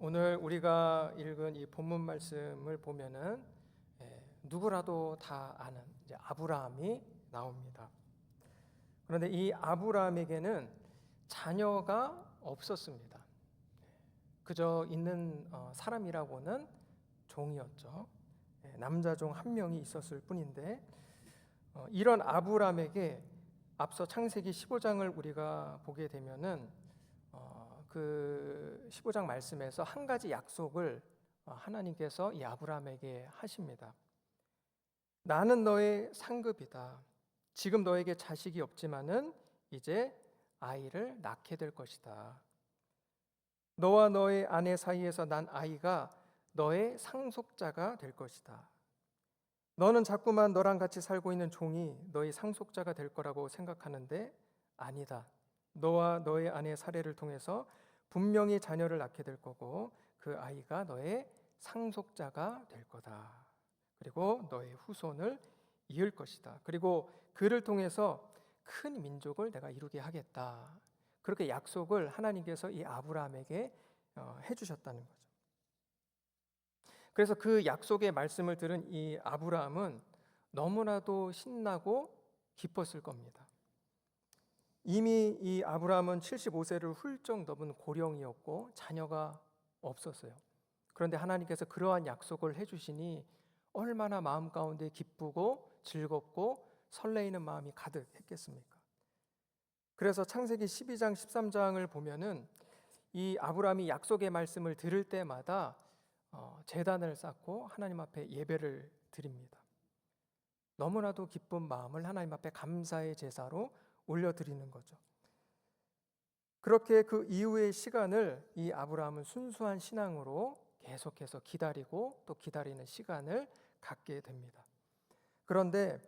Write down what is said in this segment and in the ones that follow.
오늘 우리가 읽은 이 본문 말씀을 보면은 누구라도 다 아는 이제 아브라함이 나옵니다. 그런데 이 아브라함에게는 자녀가 없었습니다. 그저 있는 사람이라고는 종이었죠. 남자 종 한 명이 있었을 뿐인데 이런 아브라함에게 앞서 창세기 15장을 우리가 보게 되면은 그 15장 말씀에서 한 가지 약속을 하나님께서 이 아브라함에게 하십니다. 나는 너의 상급이다. 지금 너에게 자식이 없지만은 이제 아이를 낳게 될 것이다. 너와 너의 아내 사이에서 난 아이가 너의 상속자가 될 것이다. 너는 자꾸만 너랑 같이 살고 있는 종이 너의 상속자가 될 거라고 생각하는데 아니다. 너와 너의 아내의 사례를 통해서 분명히 자녀를 낳게 될 거고 그 아이가 너의 상속자가 될 거다. 그리고 너의 후손을 이을 것이다. 그리고 그를 통해서 큰 민족을 내가 이루게 하겠다. 그렇게 약속을 하나님께서 이 아브라함에게 해주셨다는 거죠. 그래서 그 약속의 말씀을 들은 이 아브라함은 너무나도 신나고 기뻤을 겁니다. 이미 이 아브라함은 75세를 훌쩍 넘은 고령이었고 자녀가 없었어요. 그런데 하나님께서 그러한 약속을 해주시니 얼마나 마음 가운데 기쁘고 즐겁고 설레이는 마음이 가득했겠습니까? 그래서 창세기 12장 13장을 보면은 이 아브라함이 약속의 말씀을 들을 때마다 제단을 쌓고 하나님 앞에 예배를 드립니다. 너무나도 기쁜 마음을 하나님 앞에 감사의 제사로 올려드리는 거죠. 그렇게 그 이후의 시간을 이 아브라함은 순수한 신앙으로 계속해서 기다리고 또 기다리는 시간을 갖게 됩니다. 그런데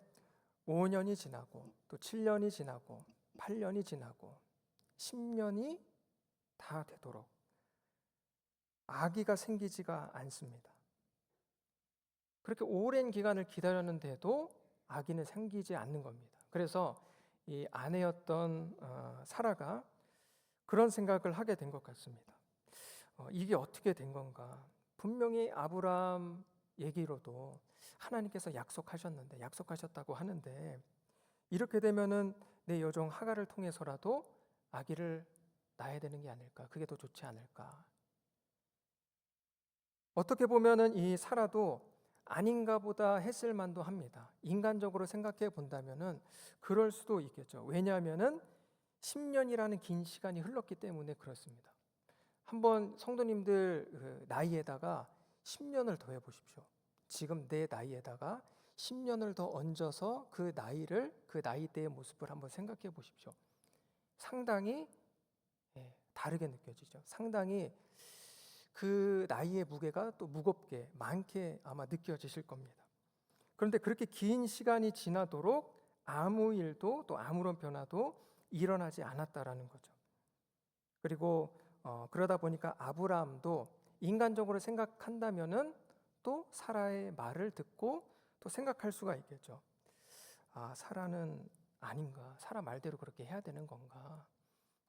5년이 지나고 또 7년이 지나고 8년이 지나고 10년이 다 되도록 아기가 생기지가 않습니다. 그렇게 오랜 기간을 기다렸는데도 아기는 생기지 않는 겁니다. 그래서 이 아내였던 사라가 그런 생각을 하게 된 것 같습니다. 이게 어떻게 된 건가? 분명히 아브라함 얘기로도 하나님께서 약속하셨다고 하는데 이렇게 되면은 내 여종 하갈을 통해서라도 아기를 낳아야 되는 게 아닐까? 그게 더 좋지 않을까? 어떻게 보면은 이 사라도 아닌가 보다 했을 만도 합니다. 인간적으로 생각해 본다면은 그럴 수도 있겠죠. 왜냐하면은 10년이라는 긴 시간이 흘렀기 때문에 그렇습니다. 한번 성도님들 그 나이에다가 10년을 더해 보십시오. 지금 내 나이에다가 10년을 더 얹어서 그 나이대의 모습을 한번 생각해 보십시오. 상당히 다르게 느껴지죠. 상당히 그 나이의 무게가 또 무겁게 많게 아마 느껴지실 겁니다. 그런데 그렇게 긴 시간이 지나도록 아무 일도 또 아무런 변화도 일어나지 않았다라는 거죠. 그리고 그러다 보니까 아브라함도 인간적으로 생각한다면은 또 사라의 말을 듣고 또 생각할 수가 있겠죠. 아, 사라는 아닌가? 사라 말대로 그렇게 해야 되는 건가?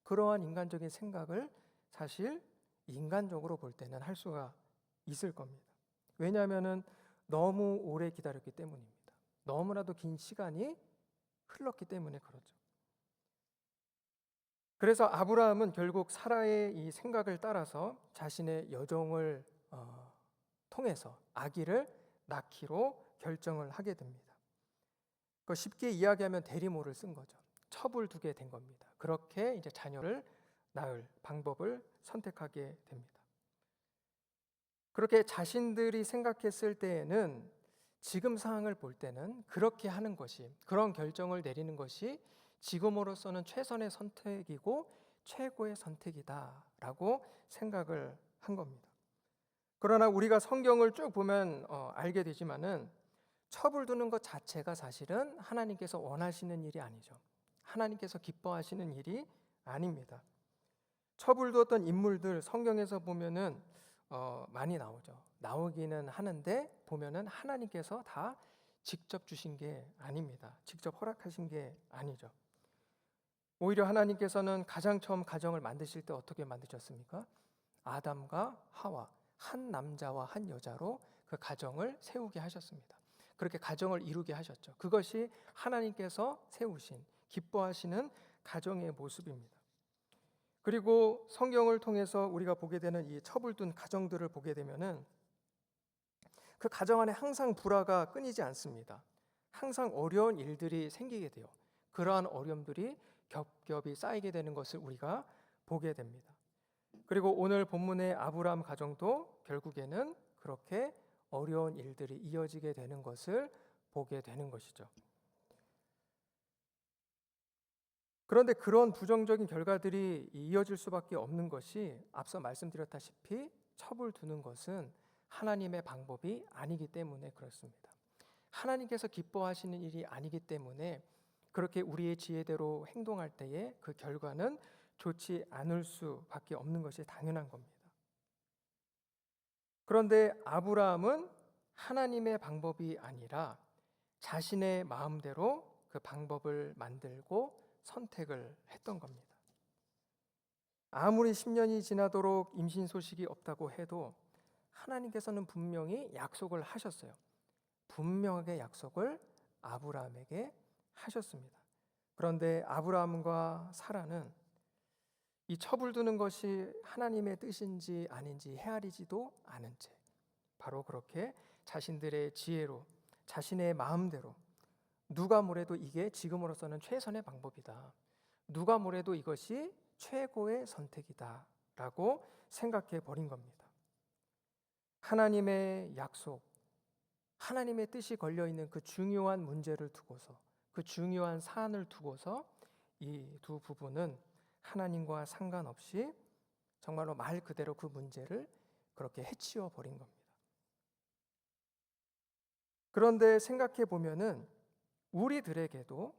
그러한 인간적인 생각을 사실 인간적으로 볼 때는 할 수가 있을 겁니다. 왜냐하면은 너무 오래 기다렸기 때문입니다. 너무나도 긴 시간이 흘렀기 때문에 그렇죠. 그래서 아브라함은 결국 사라의 이 생각을 따라서 자신의 여종을 통해서 아기를 낳기로 결정을 하게 됩니다. 쉽게 이야기하면 대리모를 쓴 거죠. 첩을 두게 된 겁니다. 그렇게 이제 자녀를 낳을 방법을 선택하게 됩니다. 그렇게 자신들이 생각했을 때에는 지금 상황을 볼 때는 그렇게 하는 것이, 그런 결정을 내리는 것이 지금으로서는 최선의 선택이고 최고의 선택이다라고 생각을 한 겁니다. 그러나 우리가 성경을 쭉 보면 알게 되지만은 첩을 두는 것 자체가 사실은 하나님께서 원하시는 일이 아니죠. 하나님께서 기뻐하시는 일이 아닙니다. 첩을 두었던 인물들 성경에서 보면은 많이 나오죠. 나오기는 하는데 보면은 하나님께서 다 직접 주신 게 아닙니다. 직접 허락하신 게 아니죠. 오히려 하나님께서는 가장 처음 가정을 만드실 때 어떻게 만드셨습니까? 아담과 하와, 한 남자와 한 여자로 그 가정을 세우게 하셨습니다. 그렇게 가정을 이루게 하셨죠. 그것이 하나님께서 세우신, 기뻐하시는 가정의 모습입니다. 그리고 성경을 통해서 우리가 보게 되는 이 첩을둔 가정들을 보게 되면은 그 가정 안에 항상 불화가 끊이지 않습니다. 항상 어려운 일들이 생기게 돼요. 그러한 어려움들이 겹겹이 쌓이게 되는 것을 우리가 보게 됩니다. 그리고 오늘 본문의 아브라함 가정도 결국에는 그렇게 어려운 일들이 이어지게 되는 것을 보게 되는 것이죠. 그런데 그런 부정적인 결과들이 이어질 수밖에 없는 것이 앞서 말씀드렸다시피 첩을 두는 것은 하나님의 방법이 아니기 때문에 그렇습니다. 하나님께서 기뻐하시는 일이 아니기 때문에 그렇게 우리의 지혜대로 행동할 때에 그 결과는 좋지 않을 수밖에 없는 것이 당연한 겁니다. 그런데 아브라함은 하나님의 방법이 아니라 자신의 마음대로 그 방법을 만들고 선택을 했던 겁니다. 아무리 10년이 지나도록 임신 소식이 없다고 해도 하나님께서는 분명히 약속을 하셨어요. 분명하게 약속을 아브라함에게 하셨습니다. 그런데 아브라함과 사라는 이 첩을 두는 것이 하나님의 뜻인지 아닌지 헤아리지도 않은 채 바로 그렇게 자신들의 지혜로, 자신의 마음대로, 누가 뭐래도 이게 지금으로서는 최선의 방법이다, 누가 뭐래도 이것이 최고의 선택이다 라고 생각해 버린 겁니다. 하나님의 약속, 하나님의 뜻이 걸려있는 그 중요한 문제를 두고서, 그 중요한 사안을 두고서 이 두 부부는 하나님과 상관없이 정말로 말 그대로 그 문제를 그렇게 해치워 버린 겁니다. 그런데 생각해 보면은 우리들에게도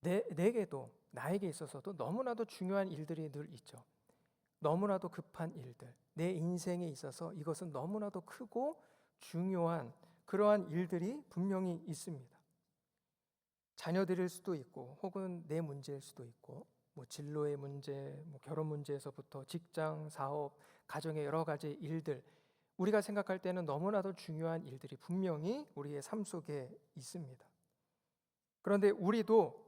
내게도 나에게 있어서도 너무나도 중요한 일들이 늘 있죠. 너무나도 급한 일들, 내 인생에 있어서 이것은 너무나도 크고 중요한 그러한 일들이 분명히 있습니다. 자녀들일 수도 있고 혹은 내 문제일 수도 있고 뭐 진로의 문제, 뭐 결혼 문제에서부터 직장, 사업, 가정의 여러 가지 일들, 우리가 생각할 때는 너무나도 중요한 일들이 분명히 우리의 삶 속에 있습니다. 그런데 우리도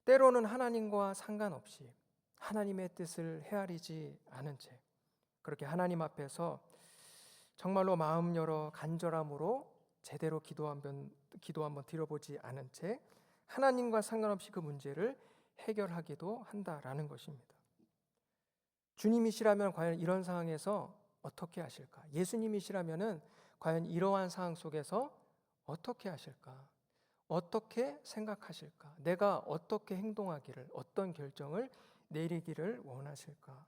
때로는 하나님과 상관없이 하나님의 뜻을 헤아리지 않은 채 그렇게 하나님 앞에서 정말로 마음 열어 간절함으로 제대로 기도 한번 드려보지 않은 채 하나님과 상관없이 그 문제를 해결하기도 한다라는 것입니다. 주님이시라면 과연 이런 상황에서 어떻게 하실까? 예수님이시라면은 과연 이러한 상황 속에서 어떻게 하실까? 어떻게 생각하실까? 내가 어떻게 행동하기를, 어떤 결정을 내리기를 원하실까?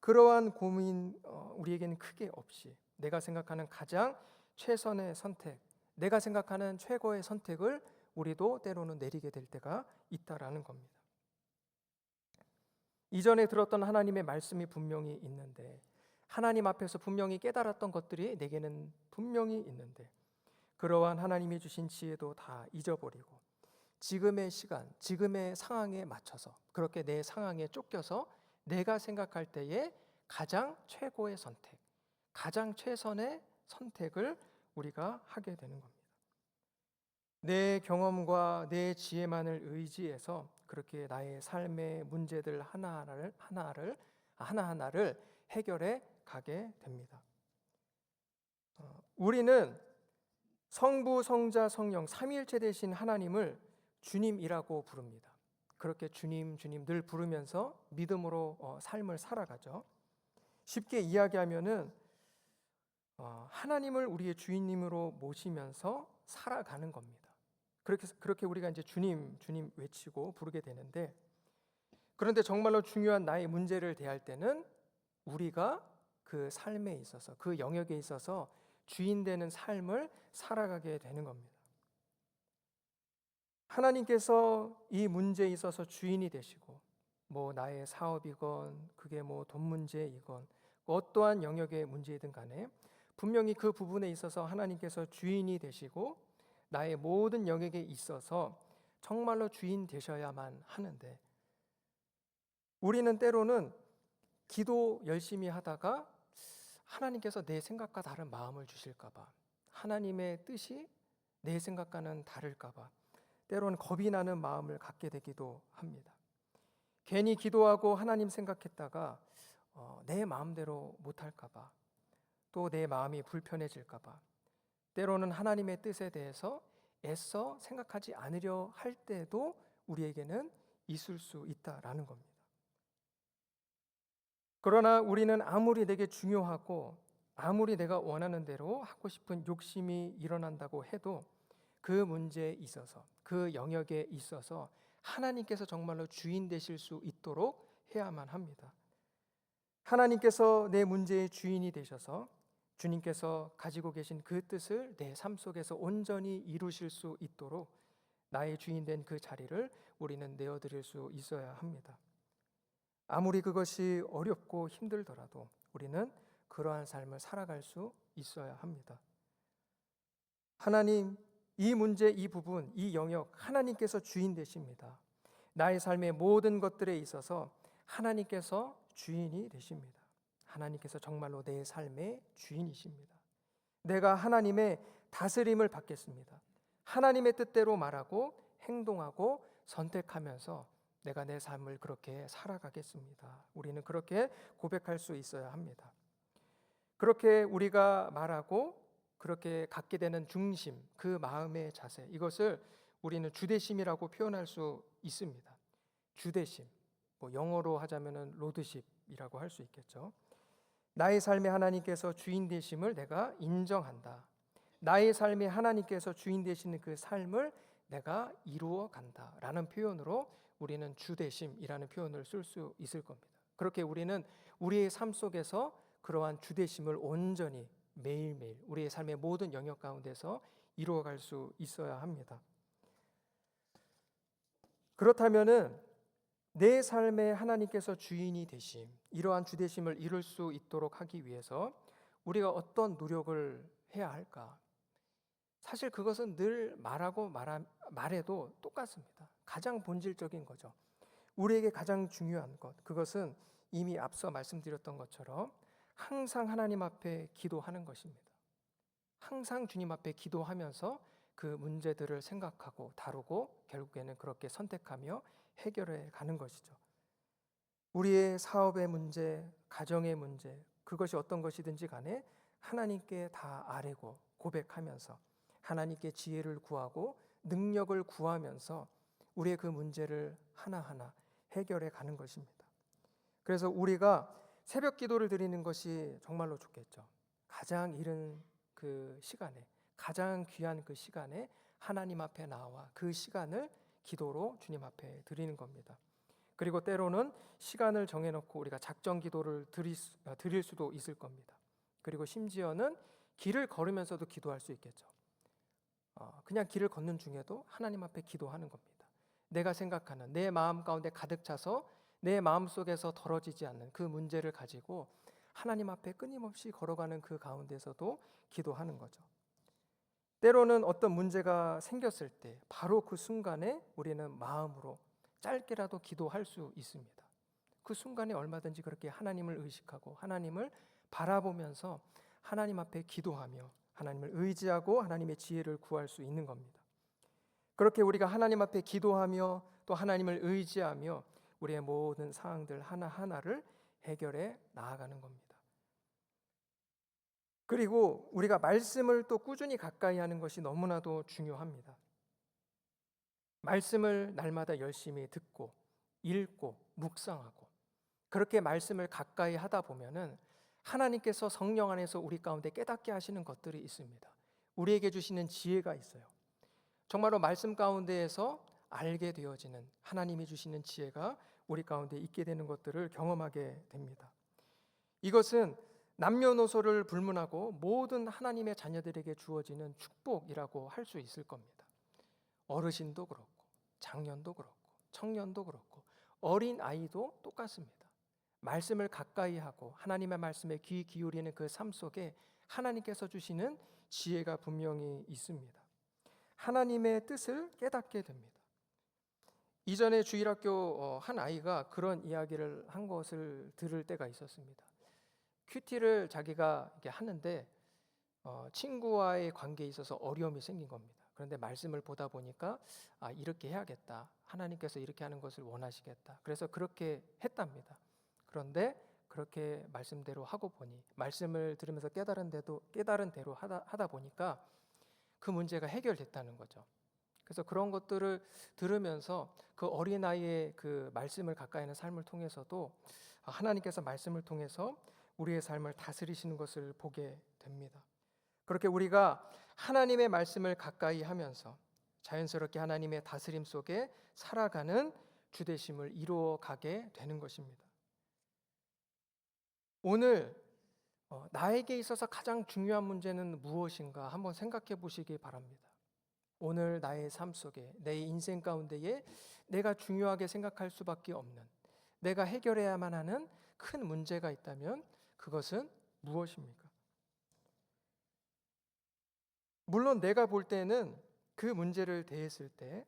그러한 고민 우리에게는 크게 없이 내가 생각하는 가장 최선의 선택, 내가 생각하는 최고의 선택을 우리도 때로는 내리게 될 때가 있다라는 겁니다. 이전에 들었던 하나님의 말씀이 분명히 있는데, 하나님 앞에서 분명히 깨달았던 것들이 내게는 분명히 있는데, 그러한 하나님이 주신 지혜도 다 잊어버리고 지금의 시간, 지금의 상황에 맞춰서 그렇게 내 상황에 쫓겨서 내가 생각할 때에 가장 최고의 선택, 가장 최선의 선택을 우리가 하게 되는 겁니다. 내 경험과 내 지혜만을 의지해서 그렇게 나의 삶의 문제들 하나하나를 해결해 가게 됩니다. 우리는 성부, 성자, 성령 삼위일체 되신 하나님을 주님이라고 부릅니다. 그렇게 주님 늘 부르면서 믿음으로 삶을 살아가죠. 쉽게 이야기하면은 하나님을 우리의 주인님으로 모시면서 살아가는 겁니다. 그렇게 우리가 이제 주님 외치고 부르게 되는데, 그런데 정말로 중요한 나의 문제를 대할 때는 우리가 그 삶에 있어서, 그 영역에 있어서 주인 되는 삶을 살아가게 되는 겁니다. 하나님께서 이 문제에 있어서 주인이 되시고, 뭐 나의 사업이건 그게 뭐 돈 문제이건 어떠한 영역의 문제이든 간에 분명히 그 부분에 있어서 하나님께서 주인이 되시고 나의 모든 영역에 있어서 정말로 주인 되셔야만 하는데, 우리는 때로는 기도 열심히 하다가 하나님께서 내 생각과 다른 마음을 주실까 봐, 하나님의 뜻이 내 생각과는 다를까 봐 때로는 겁이 나는 마음을 갖게 되기도 합니다. 괜히 기도하고 하나님 생각했다가 내 마음대로 못할까 봐, 또 내 마음이 불편해질까 봐, 때로는 하나님의 뜻에 대해서 애써 생각하지 않으려 할 때도 우리에게는 있을 수 있다라는 겁니다. 그러나 우리는 아무리 내게 중요하고 아무리 내가 원하는 대로 하고 싶은 욕심이 일어난다고 해도 그 문제에 있어서, 그 영역에 있어서 하나님께서 정말로 주인 되실 수 있도록 해야만 합니다. 하나님께서 내 문제의 주인이 되셔서 주님께서 가지고 계신 그 뜻을 내 삶 속에서 온전히 이루실 수 있도록 나의 주인 된 그 자리를 우리는 내어드릴 수 있어야 합니다. 아무리 그것이 어렵고 힘들더라도 우리는 그러한 삶을 살아갈 수 있어야 합니다. 하나님, 이 문제, 이 부분, 이 영역 하나님께서 주인 되십니다. 나의 삶의 모든 것들에 있어서 하나님께서 주인이 되십니다. 하나님께서 정말로 내 삶의 주인이십니다. 내가 하나님의 다스림을 받겠습니다. 하나님의 뜻대로 말하고 행동하고 선택하면서 내가 내 삶을 그렇게 살아가겠습니다. 우리는 그렇게 고백할 수 있어야 합니다. 그렇게 우리가 말하고 그렇게 갖게 되는 중심, 그 마음의 자세, 이것을 우리는 주대심이라고 표현할 수 있습니다. 주대심, 영어로 하자면은 로드십이라고 할 수 있겠죠. 나의 삶에 하나님께서 주인 되심을 내가 인정한다. 나의 삶에 하나님께서 주인 되시는 그 삶을 내가 이루어 간다라는 표현으로 우리는 주대심이라는 표현을 쓸 수 있을 겁니다. 그렇게 우리는 우리의 삶 속에서 그러한 주대심을 온전히 매일매일 우리의 삶의 모든 영역 가운데서 이루어갈 수 있어야 합니다. 그렇다면은 내 삶에 하나님께서 주인이 되심, 이러한 주대심을 이룰 수 있도록 하기 위해서 우리가 어떤 노력을 해야 할까? 사실 그것은 늘 말해도 똑같습니다. 가장 본질적인 거죠. 우리에게 가장 중요한 것, 그것은 이미 앞서 말씀드렸던 것처럼 항상 하나님 앞에 기도하는 것입니다. 항상 주님 앞에 기도하면서 그 문제들을 생각하고 다루고 결국에는 그렇게 선택하며 해결해 가는 것이죠. 우리의 사업의 문제, 가정의 문제, 그것이 어떤 것이든지 간에 하나님께 다 아뢰고 고백하면서 하나님께 지혜를 구하고 능력을 구하면서 우리의 그 문제를 하나하나 해결해 가는 것입니다. 그래서 우리가 새벽 기도를 드리는 것이 정말로 좋겠죠. 가장 이른 그 시간에, 가장 귀한 그 시간에 하나님 앞에 나와 그 시간을 기도로 주님 앞에 드리는 겁니다. 그리고 때로는 시간을 정해놓고 우리가 작정 기도를 드릴 수도 있을 겁니다. 그리고 심지어는 길을 걸으면서도 기도할 수 있겠죠. 그냥 길을 걷는 중에도 하나님 앞에 기도하는 겁니다. 내가 생각하는 내 마음 가운데 가득 차서 내 마음속에서 덜어지지 않는 그 문제를 가지고 하나님 앞에 끊임없이 걸어가는 그 가운데서도 기도하는 거죠. 때로는 어떤 문제가 생겼을 때 바로 그 순간에 우리는 마음으로 짧게라도 기도할 수 있습니다. 그 순간에 얼마든지 그렇게 하나님을 의식하고 하나님을 바라보면서 하나님 앞에 기도하며 하나님을 의지하고 하나님의 지혜를 구할 수 있는 겁니다. 그렇게 우리가 하나님 앞에 기도하며 또 하나님을 의지하며 우리의 모든 상황들 하나하나를 해결해 나아가는 겁니다. 그리고 우리가 말씀을 또 꾸준히 가까이 하는 것이 너무나도 중요합니다. 말씀을 날마다 열심히 듣고 읽고 묵상하고 그렇게 말씀을 가까이 하다 보면은 하나님께서 성령 안에서 우리 가운데 깨닫게 하시는 것들이 있습니다. 우리에게 주시는 지혜가 있어요. 정말로 말씀 가운데에서 알게 되어지는 하나님이 주시는 지혜가 우리 가운데 있게 되는 것들을 경험하게 됩니다. 이것은 남녀노소를 불문하고 모든 하나님의 자녀들에게 주어지는 축복이라고 할 수 있을 겁니다. 어르신도 그렇고 장년도 그렇고 청년도 그렇고 어린 아이도 똑같습니다. 말씀을 가까이 하고 하나님의 말씀에 귀 기울이는 그 삶 속에 하나님께서 주시는 지혜가 분명히 있습니다. 하나님의 뜻을 깨닫게 됩니다. 이전에 주일학교 한 아이가 그런 이야기를 한 것을 들을 때가 있었습니다. 큐티를 자기가 이렇게 하는데 친구와의 관계에 있어서 어려움이 생긴 겁니다. 그런데 말씀을 보다 보니까 이렇게 해야겠다. 하나님께서 이렇게 하는 것을 원하시겠다. 그래서 그렇게 했답니다. 그런데 그렇게 말씀대로 하고 보니 말씀을 들으면서 깨달은 대로 하다 보니까 그 문제가 해결됐다는 거죠. 그래서 그런 것들을 들으면서 그 어린아이의 그 말씀을 가까이 하는 삶을 통해서도 하나님께서 말씀을 통해서 우리의 삶을 다스리시는 것을 보게 됩니다. 그렇게 우리가 하나님의 말씀을 가까이 하면서 자연스럽게 하나님의 다스림 속에 살아가는 주되심을 이루어 가게 되는 것입니다. 오늘 나에게 있어서 가장 중요한 문제는 무엇인가 한번 생각해 보시기 바랍니다. 오늘 나의 삶 속에 내 인생 가운데에 내가 중요하게 생각할 수밖에 없는, 내가 해결해야만 하는 큰 문제가 있다면 그것은 무엇입니까? 물론 내가 볼 때는 그 문제를 대했을 때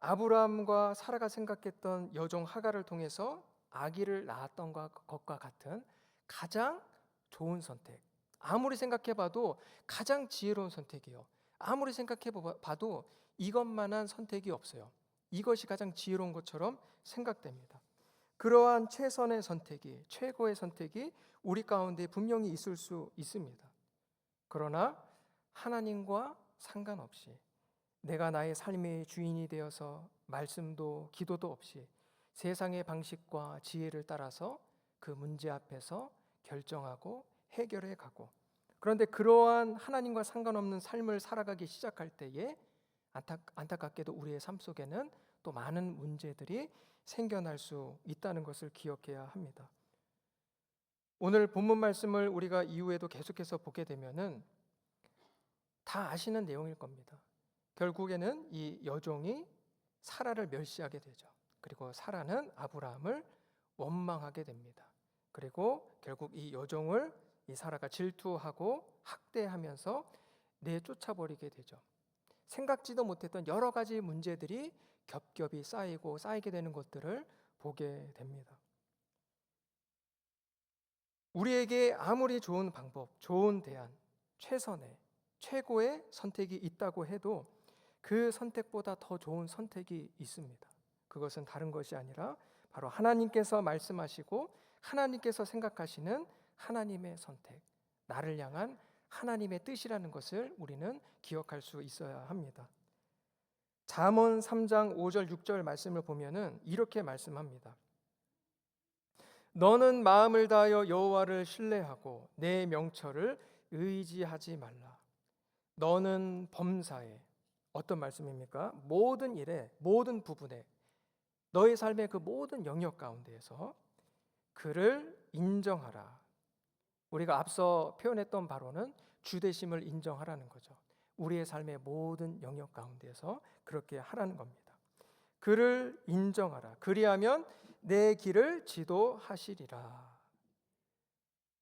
아브라함과 사라가 생각했던 여종 하갈을 통해서 아기를 낳았던 것과 같은 가장 좋은 선택, 아무리 생각해봐도 가장 지혜로운 선택이에요. 아무리 생각해봐도 이것만한 선택이 없어요. 이것이 가장 지혜로운 것처럼 생각됩니다. 그러한 최선의 선택이, 최고의 선택이 우리 가운데 분명히 있을 수 있습니다. 그러나 하나님과 상관없이 내가 나의 삶의 주인이 되어서 말씀도 기도도 없이 세상의 방식과 지혜를 따라서 그 문제 앞에서 결정하고 해결해 가고, 그런데 그러한 하나님과 상관없는 삶을 살아가기 시작할 때에 안타깝게도 우리의 삶 속에는 또 많은 문제들이 생겨날 수 있다는 것을 기억해야 합니다. 오늘 본문 말씀을 우리가 이후에도 계속해서 보게 되면은 다 아시는 내용일 겁니다. 결국에는 이 여종이 사라를 멸시하게 되죠. 그리고 사라는 아브라함을 원망하게 됩니다. 그리고 결국 이 여종을 이 사라가 질투하고 학대하면서 내쫓아버리게 되죠. 생각지도 못했던 여러 가지 문제들이 겹겹이 쌓이게 되는 것들을 보게 됩니다. 우리에게 아무리 좋은 방법, 좋은 대안, 최고의 선택이 있다고 해도 그 선택보다 더 좋은 선택이 있습니다. 그것은 다른 것이 아니라 바로 하나님께서 말씀하시고 하나님께서 생각하시는 하나님의 선택, 나를 향한 하나님의 뜻이라는 것을 우리는 기억할 수 있어야 합니다. 잠언 3장 5절 6절 말씀을 보면은 이렇게 말씀합니다. 너는 마음을 다하여 여호와를 신뢰하고 내 명철을 의지하지 말라. 너는 범사에, 어떤 말씀입니까? 모든 일에, 모든 부분에, 너의 삶의 그 모든 영역 가운데에서 그를 인정하라. 우리가 앞서 표현했던 바로는 주되심을 인정하라는 거죠. 우리의 삶의 모든 영역 가운데에서 그렇게 하라는 겁니다. 그를 인정하라. 그리하면 내 길을 지도하시리라.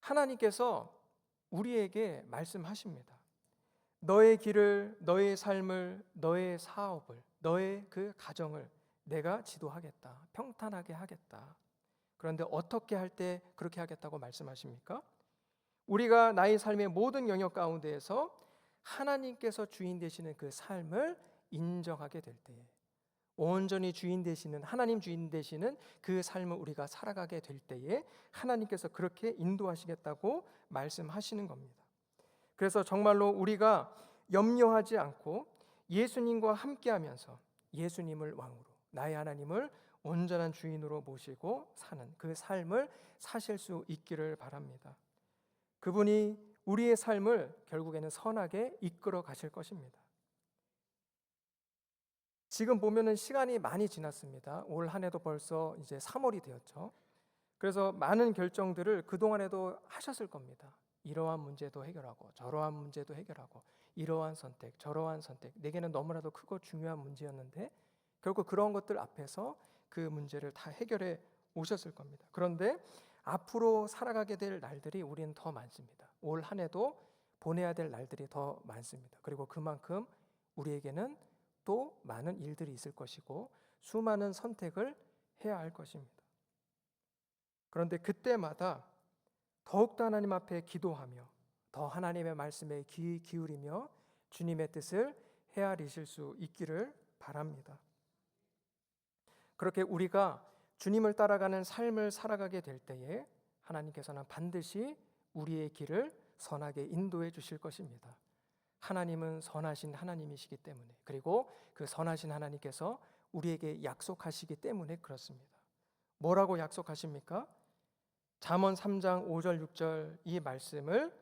하나님께서 우리에게 말씀하십니다. 너의 길을, 너의 삶을, 너의 사업을, 너의 그 가정을 내가 지도하겠다. 평탄하게 하겠다. 그런데 어떻게 할 때 그렇게 하겠다고 말씀하십니까? 우리가 나의 삶의 모든 영역 가운데에서 하나님께서 주인 되시는 그 삶을 인정하게 될 때에, 온전히 주인 되시는, 하나님 주인 되시는 그 삶을 우리가 살아가게 될 때에 하나님께서 그렇게 인도하시겠다고 말씀하시는 겁니다. 그래서 정말로 우리가 염려하지 않고 예수님과 함께하면서 예수님을 왕으로, 나의 하나님을 온전한 주인으로 모시고 사는 그 삶을 사실 수 있기를 바랍니다. 그분이 우리의 삶을 결국에는 선하게 이끌어 가실 것입니다. 지금 보면은 시간이 많이 지났습니다. 올 한 해도 벌써 이제 3월이 되었죠. 그래서 많은 결정들을 그동안에도 하셨을 겁니다. 이러한 문제도 해결하고 저러한 문제도 해결하고 이러한 선택 저러한 선택, 내게는 너무나도 크고 중요한 문제였는데 결국 그런 것들 앞에서 그 문제를 다 해결해 오셨을 겁니다. 그런데 앞으로 살아가게 될 날들이 우리는 더 많습니다. 올 한 해도 보내야 될 날들이 더 많습니다. 그리고 그만큼 우리에게는 또 많은 일들이 있을 것이고 수많은 선택을 해야 할 것입니다. 그런데 그때마다 더욱더 하나님 앞에 기도하며 더 하나님의 말씀에 귀 기울이며 주님의 뜻을 헤아리실 수 있기를 바랍니다. 그렇게 우리가 주님을 따라가는 삶을 살아가게 될 때에 하나님께서는 반드시 우리의 길을 선하게 인도해 주실 것입니다. 하나님은 선하신 하나님이시기 때문에, 그리고 그 선하신 하나님께서 우리에게 약속하시기 때문에 그렇습니다. 뭐라고 약속하십니까? 잠언 3장 5절 6절 이 말씀을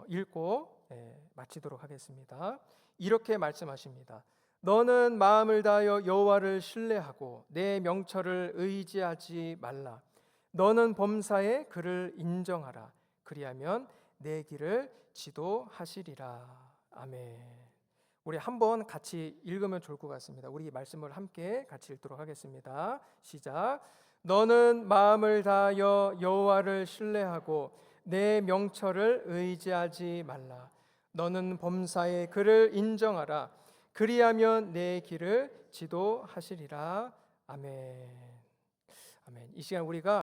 읽고 마치도록 하겠습니다. 이렇게 말씀하십니다. 너는 마음을 다하여 여호와를 신뢰하고 내 명철을 의지하지 말라. 너는 범사에 그를 인정하라. 그리하면 내 길을 지도하시리라. 아멘. 우리 한번 같이 읽으면 좋을 것 같습니다. 우리 이 말씀을 함께 같이 읽도록 하겠습니다. 시작. 너는 마음을 다하여 여호와를 신뢰하고 내 명철을 의지하지 말라. 너는 범사에 그를 인정하라. 그리하면 내 길을 지도하시리라. 아멘. 아멘. 이 시간 우리가